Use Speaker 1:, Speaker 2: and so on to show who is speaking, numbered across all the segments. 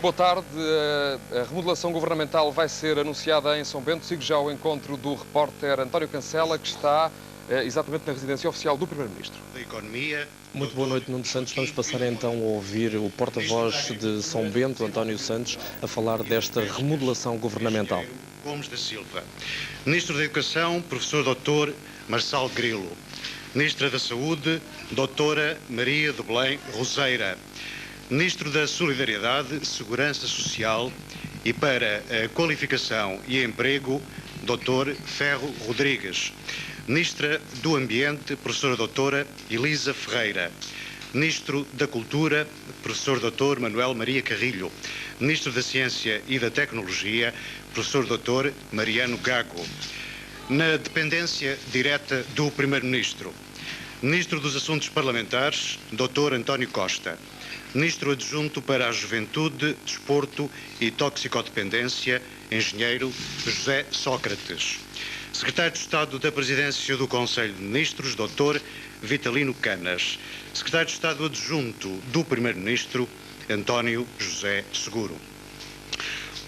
Speaker 1: Boa tarde. A remodelação governamental vai ser anunciada em São Bento. Sigo já ao encontro do repórter António Cancela, que está exatamente na residência oficial do Primeiro-Ministro.
Speaker 2: Da Economia.
Speaker 3: Muito boa noite, Nuno Santos. Vamos passar então a ouvir o porta-voz de São Bento, António Santos, a falar desta remodelação governamental.
Speaker 2: Gomes da Silva. Ministro da Educação, professor Dr. Marçal Grilo. Ministra da Saúde, Doutora Maria de Belém Roseira. Ministro da Solidariedade, Segurança Social e para a Qualificação e Emprego, Dr. Ferro Rodrigues. Ministra do Ambiente, Professora Doutora Elisa Ferreira. Ministro da Cultura, Professor Dr. Manuel Maria Carrilho. Ministro da Ciência e da Tecnologia, Professor Dr. Mariano Gago. Na dependência direta do Primeiro-Ministro, Ministro dos Assuntos Parlamentares, Dr. António Costa. Ministro Adjunto para a Juventude, Desporto e Toxicodependência, Engenheiro José Sócrates. Secretário de Estado da Presidência do Conselho de Ministros, Dr. Vitalino Canas. Secretário de Estado Adjunto do Primeiro-Ministro, António José Seguro.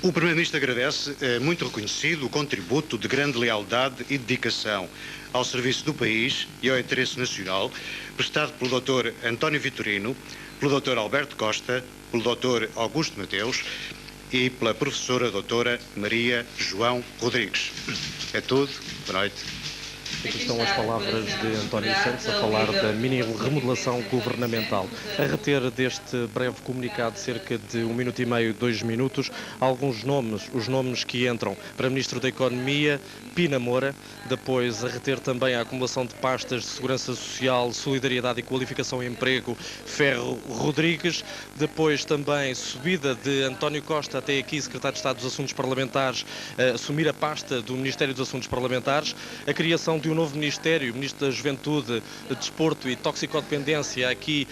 Speaker 2: O Primeiro-Ministro agradece, muito reconhecido, o contributo de grande lealdade e dedicação ao serviço do país e ao interesse nacional, prestado pelo Dr. António Vitorino, pelo Dr. Alberto Costa, pelo Dr. Augusto Mateus e pela professora Doutora Maria João Rodrigues. É tudo. Boa noite.
Speaker 3: Aqui estão as palavras de António Santos a falar da mini remodelação governamental. A reter deste breve comunicado, cerca de 1 minuto e meio, 2 minutos, alguns nomes, os nomes que entram para Ministro da Economia, Pina Moura, depois a reter também a acumulação de pastas de Segurança Social, Solidariedade e Qualificação e Emprego, Ferro Rodrigues, depois também subida de António Costa até aqui, Secretário de Estado dos Assuntos Parlamentares, assumir a pasta do Ministério dos Assuntos Parlamentares, a criação de um novo Ministério, Ministro da Juventude, Desporto e Toxicodependência, aqui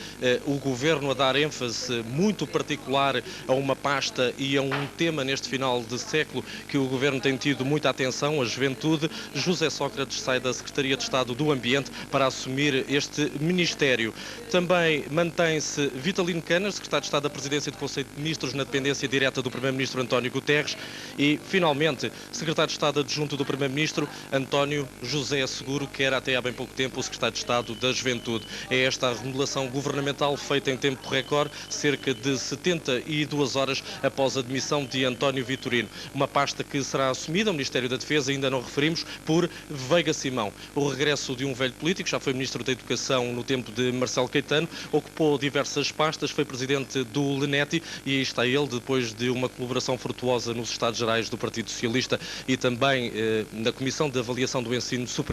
Speaker 3: o Governo a dar ênfase muito particular a uma pasta e a um tema neste final de século que o Governo tem tido muita atenção, a juventude. José Sócrates sai da Secretaria de Estado do Ambiente para assumir este Ministério. Também mantém-se Vitalino Canas, Secretário de Estado da Presidência do Conselho de Ministros na dependência direta do Primeiro-Ministro António Guterres e, finalmente, Secretário de Estado Adjunto do Primeiro-Ministro António José Seguro, que era até há bem pouco tempo o Secretário de Estado da Juventude. É esta a remodelação governamental feita em tempo recorde, cerca de 72 horas após a demissão de António Vitorino. Uma pasta que será assumida, o Ministério da Defesa, ainda não referimos, por Veiga Simão. O regresso de um velho político, já foi Ministro da Educação no tempo de Marcelo Caetano, ocupou diversas pastas, foi Presidente do LENETI e aí está ele, depois de uma colaboração frutuosa nos Estados-Gerais do Partido Socialista e também na Comissão de Avaliação do Ensino Superior,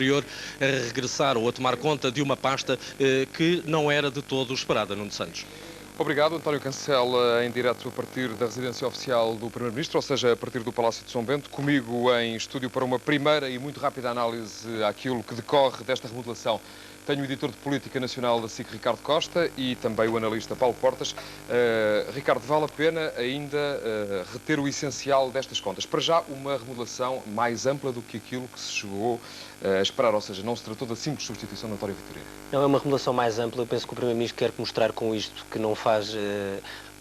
Speaker 3: a regressar ou a tomar conta de uma pasta que não era de todo esperada, Nuno Santos.
Speaker 1: Obrigado, António Cancela, em direto a partir da residência oficial do Primeiro-Ministro, ou seja, a partir do Palácio de São Bento, comigo em estúdio para uma primeira e muito rápida análise àquilo que decorre desta remodelação. Tenho o editor de Política Nacional da SIC, Ricardo Costa, e também o analista Paulo Portas. Ricardo, vale a pena ainda reter o essencial destas contas? Para já, uma remodelação mais ampla do que aquilo que se chegou a esperar, ou seja, não se tratou da simples substituição de António Vitorino.
Speaker 4: Não, é uma remodelação mais ampla. Eu penso que o Primeiro-Ministro quer mostrar com isto que não faz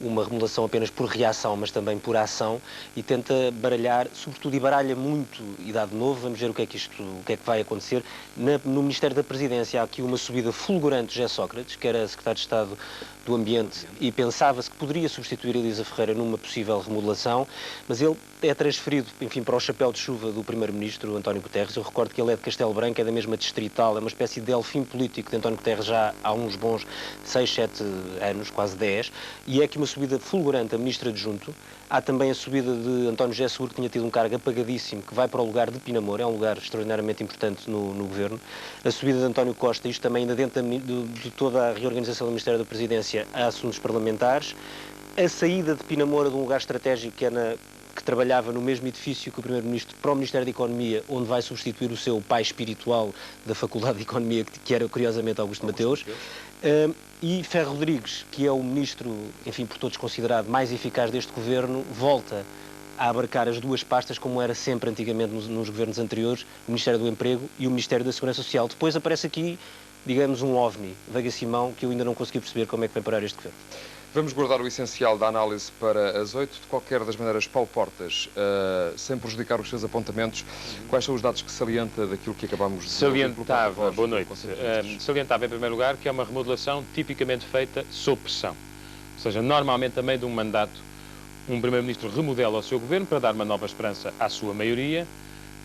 Speaker 4: uma remodelação apenas por reação, mas também por ação, e tenta baralhar, sobretudo, e baralha muito, e dá de novo, vamos ver o que é que vai acontecer. No Ministério da Presidência há aqui uma subida fulgurante de José Sócrates, que era Secretário de Estado do Ambiente, e pensava-se que poderia substituir Elisa Ferreira numa possível remodelação, mas ele é transferido, enfim, para o chapéu de chuva do Primeiro-Ministro, António Guterres. Eu recordo que ele é de Castelo Branco, é da mesma distrital, é uma espécie de delfim político de António Guterres já há uns bons 6, 7 anos, quase 10, e é aqui uma subida fulgurante a Ministra Adjunto. Há também a subida de António José Seguro, que tinha tido um cargo apagadíssimo, que vai para o lugar de Pina Moura, é um lugar extraordinariamente importante no Governo. A subida de António Costa, isto também ainda dentro de toda a reorganização do Ministério da Presidência a assuntos parlamentares. A saída de Pina Moura de um lugar estratégico que trabalhava no mesmo edifício que o Primeiro-Ministro para o Ministério da Economia, onde vai substituir o seu pai espiritual da Faculdade de Economia, que era curiosamente Augusto Mateus. E Ferro Rodrigues, que é o ministro, enfim, por todos considerado mais eficaz deste governo, volta a abarcar as duas pastas, como era sempre antigamente nos governos anteriores, o Ministério do Emprego e o Ministério da Segurança Social. Depois aparece aqui, digamos, um OVNI, Veiga Simão, que eu ainda não consegui perceber como é que vai parar este governo.
Speaker 1: Vamos guardar o essencial da análise para as 8. De qualquer das maneiras, Paulo Portas, sem prejudicar os seus apontamentos, quais são os dados que salienta daquilo que acabamos de
Speaker 5: Salientava, boa noite, salientava em primeiro lugar que é uma remodelação tipicamente feita sob pressão. Ou seja, normalmente a meio de um mandato, um Primeiro-Ministro remodela o seu governo para dar uma nova esperança à sua maioria.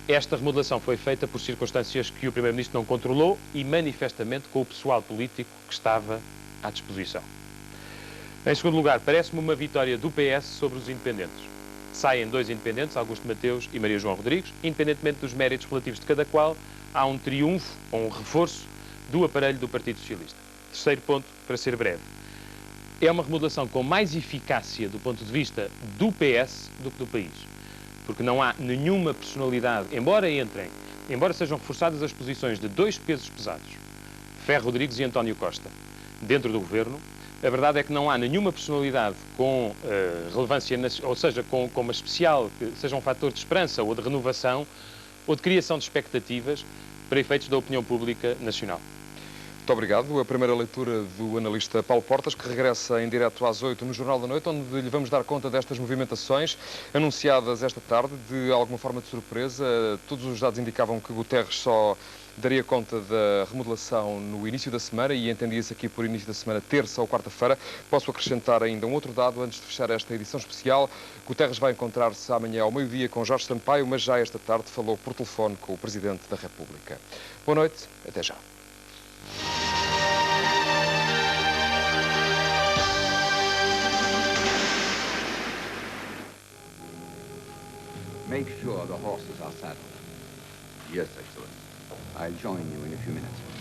Speaker 5: Esta remodelação foi feita por circunstâncias que o Primeiro-Ministro não controlou e manifestamente com o pessoal político que estava à disposição. Em segundo lugar, parece-me uma vitória do PS sobre os independentes. Saem 2 independentes, Augusto Mateus e Maria João Rodrigues, independentemente dos méritos relativos de cada qual, há um triunfo ou um reforço do aparelho do Partido Socialista. Terceiro ponto, para ser breve. É uma remodelação com mais eficácia do ponto de vista do PS do que do país. Porque não há nenhuma personalidade, embora sejam reforçadas as posições de 2 pesos pesados, Ferro Rodrigues e António Costa, dentro do governo, a verdade é que não há nenhuma personalidade com relevância, ou seja, com uma especial, que seja um fator de esperança ou de renovação ou de criação de expectativas para efeitos da opinião pública nacional.
Speaker 1: Muito obrigado. A primeira leitura do analista Paulo Portas, que regressa em direto às 8 no Jornal da Noite, onde lhe vamos dar conta destas movimentações anunciadas esta tarde, de alguma forma de surpresa. Todos os dados indicavam que Guterres só daria conta da remodelação no início da semana e entendia-se aqui por início da semana, terça ou quarta-feira. Posso acrescentar ainda um outro dado antes de fechar esta edição especial. Guterres vai encontrar-se amanhã ao meio-dia com Jorge Sampaio, mas já esta tarde falou por telefone com o Presidente da República. Boa noite, até já.
Speaker 6: Make sure the horses are saddled. Yes, Excellency. I'll join you in a few minutes.